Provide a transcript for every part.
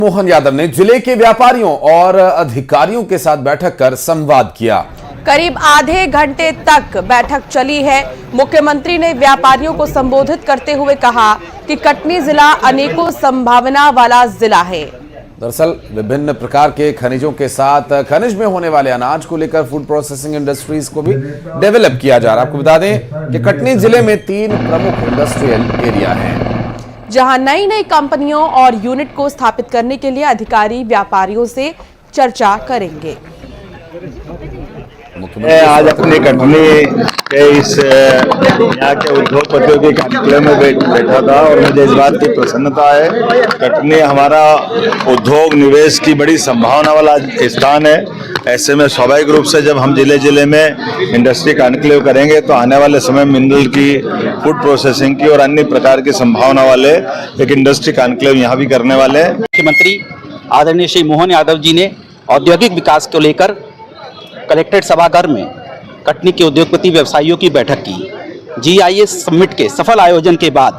मोहन यादव ने जिले के व्यापारियों और अधिकारियों के साथ बैठक कर संवाद किया। करीब आधे घंटे तक बैठक चली है। मुख्यमंत्री ने व्यापारियों को संबोधित करते हुए कहा कि कटनी जिला अनेकों संभावना वाला जिला है। दरअसल विभिन्न प्रकार के खनिजों के साथ खनिज में होने वाले अनाज को लेकर फूड प्रोसेसिंग इंडस्ट्रीज को भी डेवलप किया जा रहा है। आपको बता दें कि कटनी जिले में 3 प्रमुख इंडस्ट्रियल एरिया हैं, जहां नई नई कंपनियों और यूनिट को स्थापित करने के लिए अधिकारी व्यापारियों से चर्चा करेंगे। आज अपने कटनी के इस यहाँ के उद्योगपतियों के कार्यक्रम में बैठा था और मुझे इस बात की प्रसन्नता है। कटनी हमारा उद्योग निवेश की बड़ी संभावना वाला स्थान है। ऐसे में स्वाभाविक रूप से जब हम जिले में इंडस्ट्री कॉन्क्लेव करेंगे तो आने वाले समय मिनरल की, फूड प्रोसेसिंग की और अन्य प्रकार की संभावना वाले एक इंडस्ट्री कॉन्क्लेव यहाँ भी करने वाले हैं। मुख्यमंत्री आदरणीय श्री मोहन यादव जी ने औद्योगिक विकास को लेकर कलेक्ट्रेट सभागार में कटनी के उद्योगपति व्यवसायियों की बैठक की। GIS समिट के सफल आयोजन के बाद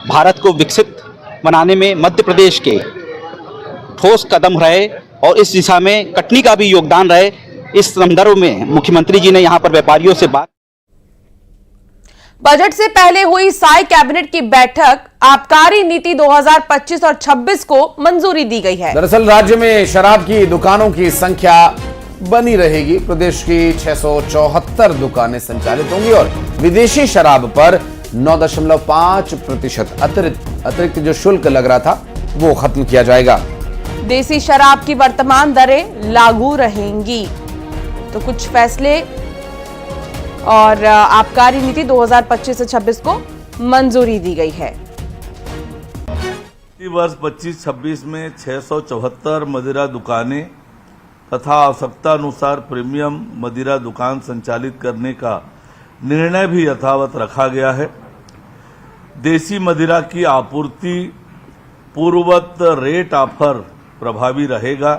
भारत को विकसित बनाने में मध्य प्रदेश के ठोस कदम रहे और इस दिशा में कटनी का भी योगदान रहे। इस संदर्भ में मुख्यमंत्री जी ने यहाँ पर व्यापारियों से बात। बजट से पहले हुई साई कैबिनेट की बैठक, आबकारी नीति 2025 और 26 को मंजूरी दी गई है। दरअसल राज्य में शराब की दुकानों की संख्या बनी रहेगी। प्रदेश की 674 दुकानें संचालित होंगी और विदेशी शराब पर 9.5% अतिरिक्त जो शुल्क लग रहा था वो खत्म किया जाएगा। देसी शराब की वर्तमान दरें लागू रहेंगी। तो कुछ फैसले और आबकारी नीति 2025 से 26 को मंजूरी दी गई है। वर्ष 25-26 में 674 मदिरा दुकानें तथा आवश्यकता अनुसार प्रीमियम मदिरा दुकान संचालित करने का निर्णय भी यथावत रखा गया है। देसी मदिरा की आपूर्ति पूर्ववत रेट ऑफर प्रभावी रहेगा।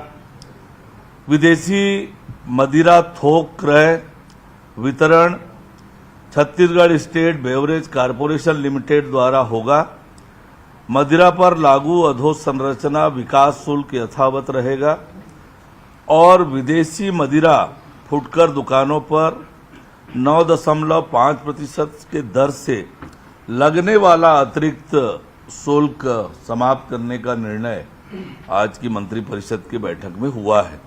विदेशी मदिरा थोक क्रय वितरण Chhattisgarh state beverage corporation limited द्वारा होगा। मदिरा पर लागू अधोसंरचना विकास शुल्क यथावत रहेगा और विदेशी मदिरा फुटकर दुकानों पर 9.5% के दर से लगने वाला अतिरिक्त शुल्क समाप्त करने का निर्णय आज की मंत्रिपरिषद की बैठक में हुआ है।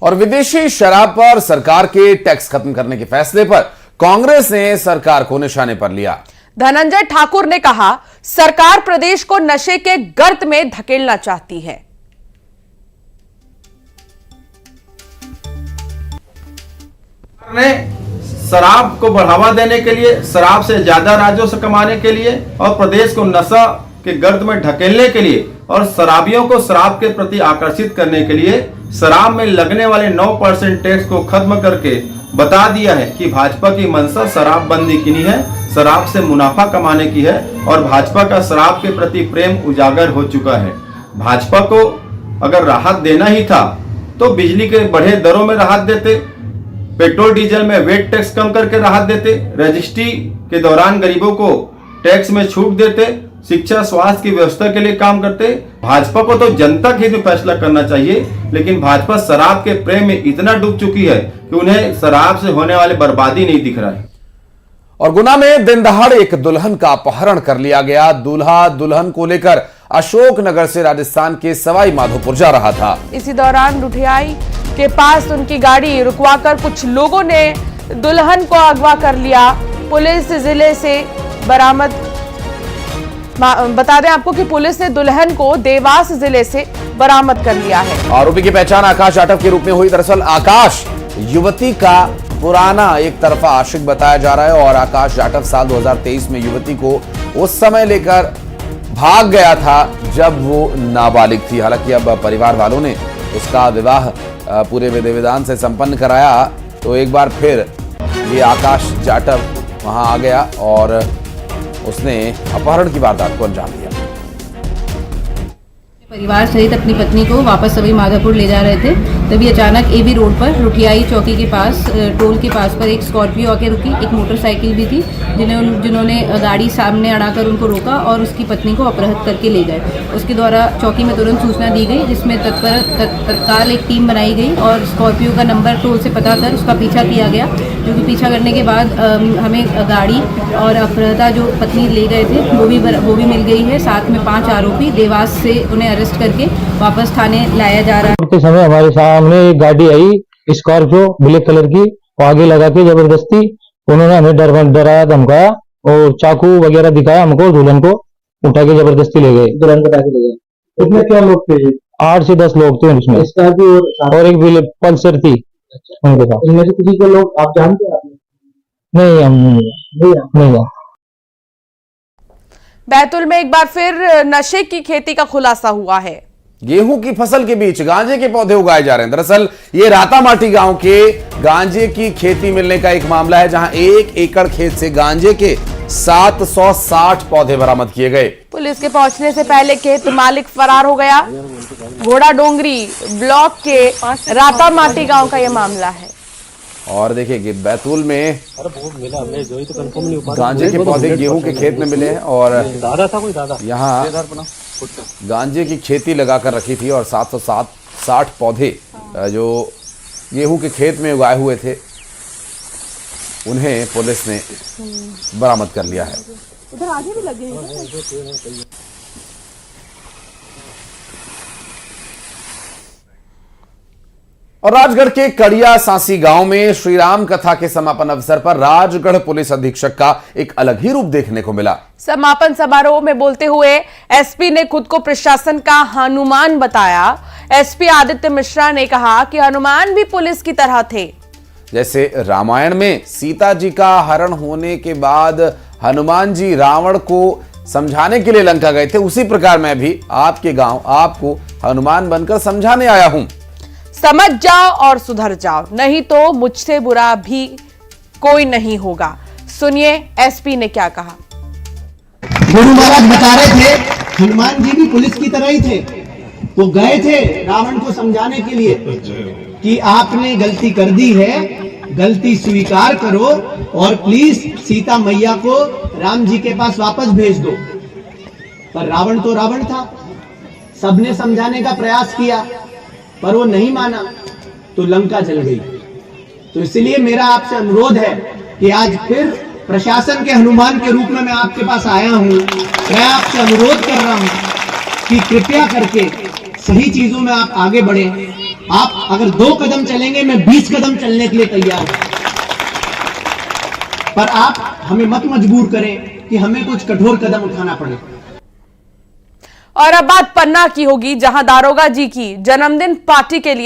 और विदेशी शराब पर सरकार के टैक्स खत्म करने के फैसले पर कांग्रेस ने सरकार को निशाने पर लिया। धनंजय ठाकुर ने कहा, सरकार प्रदेश को नशे के गर्त में धकेलना चाहती है। ने शराब को बढ़ावा देने के लिए, शराब से ज्यादा राजस्व कमाने के लिए और प्रदेश को नशा के गर्त में ढकेलने के लिए और शराबियों को शराब के प्रति आकर्षित करने के लिए शराब में लगने वाले 9% टैक्स को खत्म करके बता दिया है कि भाजपा की मंशा शराब बंदी की नहीं है, शराब से मुनाफा कमाने की है और भाजपा का शराब के प्रति प्रेम उजागर हो चुका है। भाजपा को अगर राहत देना ही था तो बिजली के बढ़े दरों में राहत देते, पेट्रोल डीजल में वेट टैक्स कम करके राहत देते, रजिस्ट्री के दौरान गरीबों को टैक्स में छूट देते, शिक्षा स्वास्थ्य की व्यवस्था के लिए काम करते। भाजपा को तो जनता के हित में फैसला करना चाहिए, लेकिन भाजपा शराब के प्रेम में इतना डूब चुकी है कि उन्हें शराब से होने वाली बर्बादी नहीं दिख रहा है। और गुना में दिन दहाड़े एक दुल्हन का अपहरण कर लिया गया। दूल्हा दुल्हन को लेकर अशोकनगर से राजस्थान के सवाई माधोपुर जा रहा था। इसी दौरान रुठियाई के पास उनकी गाड़ी रुकवाकर कुछ लोगों ने दुल्हन को अगवा कर लिया। पुलिस जिले से बरामद, बता दें आपको कि पुलिस ने दुल्हन को देवास जिले से बरामद कर लिया है। आरोपी की पहचान आकाश जाटव के रूप में हुई। दरअसल आकाश युवती का पुराना एक तरफा आशिक बताया जा रहा है और आकाश जाटव साल 2023 में युवती को उस समय लेकर भाग गया था जब वो नाबालिग थी। हालांकि अब परिवार वालों ने उसका विवाह पूरे विधि विधान से संपन्न कराया तो एक बार फिर ये आकाश जाटव वहां आ गया और उसने अपहरण की वारदात को अंजाम दिया। परिवार सहित अपनी पत्नी को वापस सवाई माधोपुर ले जा रहे थे, तभी अचानक एबी रोड पर रुठियाई चौकी के पास टोल के पास पर एक स्कॉर्पियो आके रुकी। एक मोटरसाइकिल भी थी जिन्होंने गाड़ी सामने अड़ाकर उनको रोका और उसकी पत्नी को अपहृत करके ले गए। उसके द्वारा चौकी में तुरंत सूचना दी गई, जिसमें तत्काल एक टीम बनाई गई और स्कॉर्पियो का नंबर टोल से पता कर उसका पीछा किया गया, जो कि पीछा करने के बाद हमें गाड़ी और अपहृता जो पत्नी ले गए थे वो भी मिल गई है। साथ में 5 आरोपी देवास से उन्हें अरेस्ट करके वापस थाने लाया जा रहा है। उस समय हमारे सामने एक गाड़ी आई स्कॉर्पियो ब्लैक कलर की, आगे लगा के जबरदस्ती उन्होंने हमें डराया धमकाया और चाकू वगैरह दिखाया हमको। दुल्हन को उठा के जबरदस्ती ले गए। दुल्हन को उठा के ले गए। इसमें क्या लोग थे? 8 से 10 लोग थे उसमें, और एक पल्सर थी उनके साथ। इनमें से किसी को लोग आप जानते हैं? नहीं, हम नहीं। बैतूल में एक बार फिर नशे की खेती का खुलासा हुआ है। गेहूं की फसल के बीच गांजे के पौधे उगाए जा रहे हैं। दरअसल ये रातामाटी गांव के गांजे की खेती मिलने का एक मामला है, जहां 1 एकड़ खेत से गांजे के 760 पौधे बरामद किए गए। पुलिस के पहुंचने से पहले खेत मालिक फरार हो गया। घोड़ा डोंगरी ब्लॉक के रातामाटी गांव का यह मामला है। और देखिए कि बैतूल में गांजे के पौधे गेहूं के खेत में मिले हैं और यहाँ गांजे की खेती लगाकर रखी थी और 760 पौधे जो गेहूं के खेत में उगाए हुए थे उन्हें पुलिस ने बरामद कर लिया है। उधर आगे भी लगे हैं। और राजगढ़ के कड़िया सांसी गांव में श्री राम कथा के समापन अवसर पर राजगढ़ पुलिस अधीक्षक का एक अलग ही रूप देखने को मिला। समापन समारोह में बोलते हुए एसपी ने खुद को प्रशासन का हनुमान बताया। एसपी आदित्य मिश्रा ने कहा कि हनुमान भी पुलिस की तरह थे। जैसे रामायण में सीता जी का हरण होने के बाद हनुमान जी रावण को समझाने के लिए लंका गए थे, उसी प्रकार मैं भी आपके गांव आपको हनुमान बनकर समझाने आया हूं। समझ जाओ और सुधर जाओ, नहीं तो मुझसे बुरा भी कोई नहीं होगा। सुनिए एसपी ने क्या कहा। गुरु महाराज बता रहे थे हनुमान जी भी पुलिस की तरह ही थे। वो गए थे रावण को समझाने के लिए कि आपने गलती कर दी है, गलती स्वीकार करो और प्लीज सीता मैया को राम जी के पास वापस भेज दो। पर रावण तो रावण था, सबने समझाने का प्रयास किया पर वो नहीं माना, तो लंका जल गई। तो इसलिए मेरा आपसे अनुरोध है कि आज फिर प्रशासन के हनुमान के रूप में मैं आपके पास आया हूं। मैं आपसे अनुरोध कर रहा हूं कि कृपया करके सही चीजों में आप आगे बढ़े। आप अगर 2 कदम चलेंगे, मैं 20 कदम चलने के लिए तैयार हूं, पर आप हमें मत मजबूर करें कि हमें कुछ कठोर कदम उठाना पड़े। और अब बात पन्ना की होगी, जहां दारोगा जी की जन्मदिन पार्टी के लिए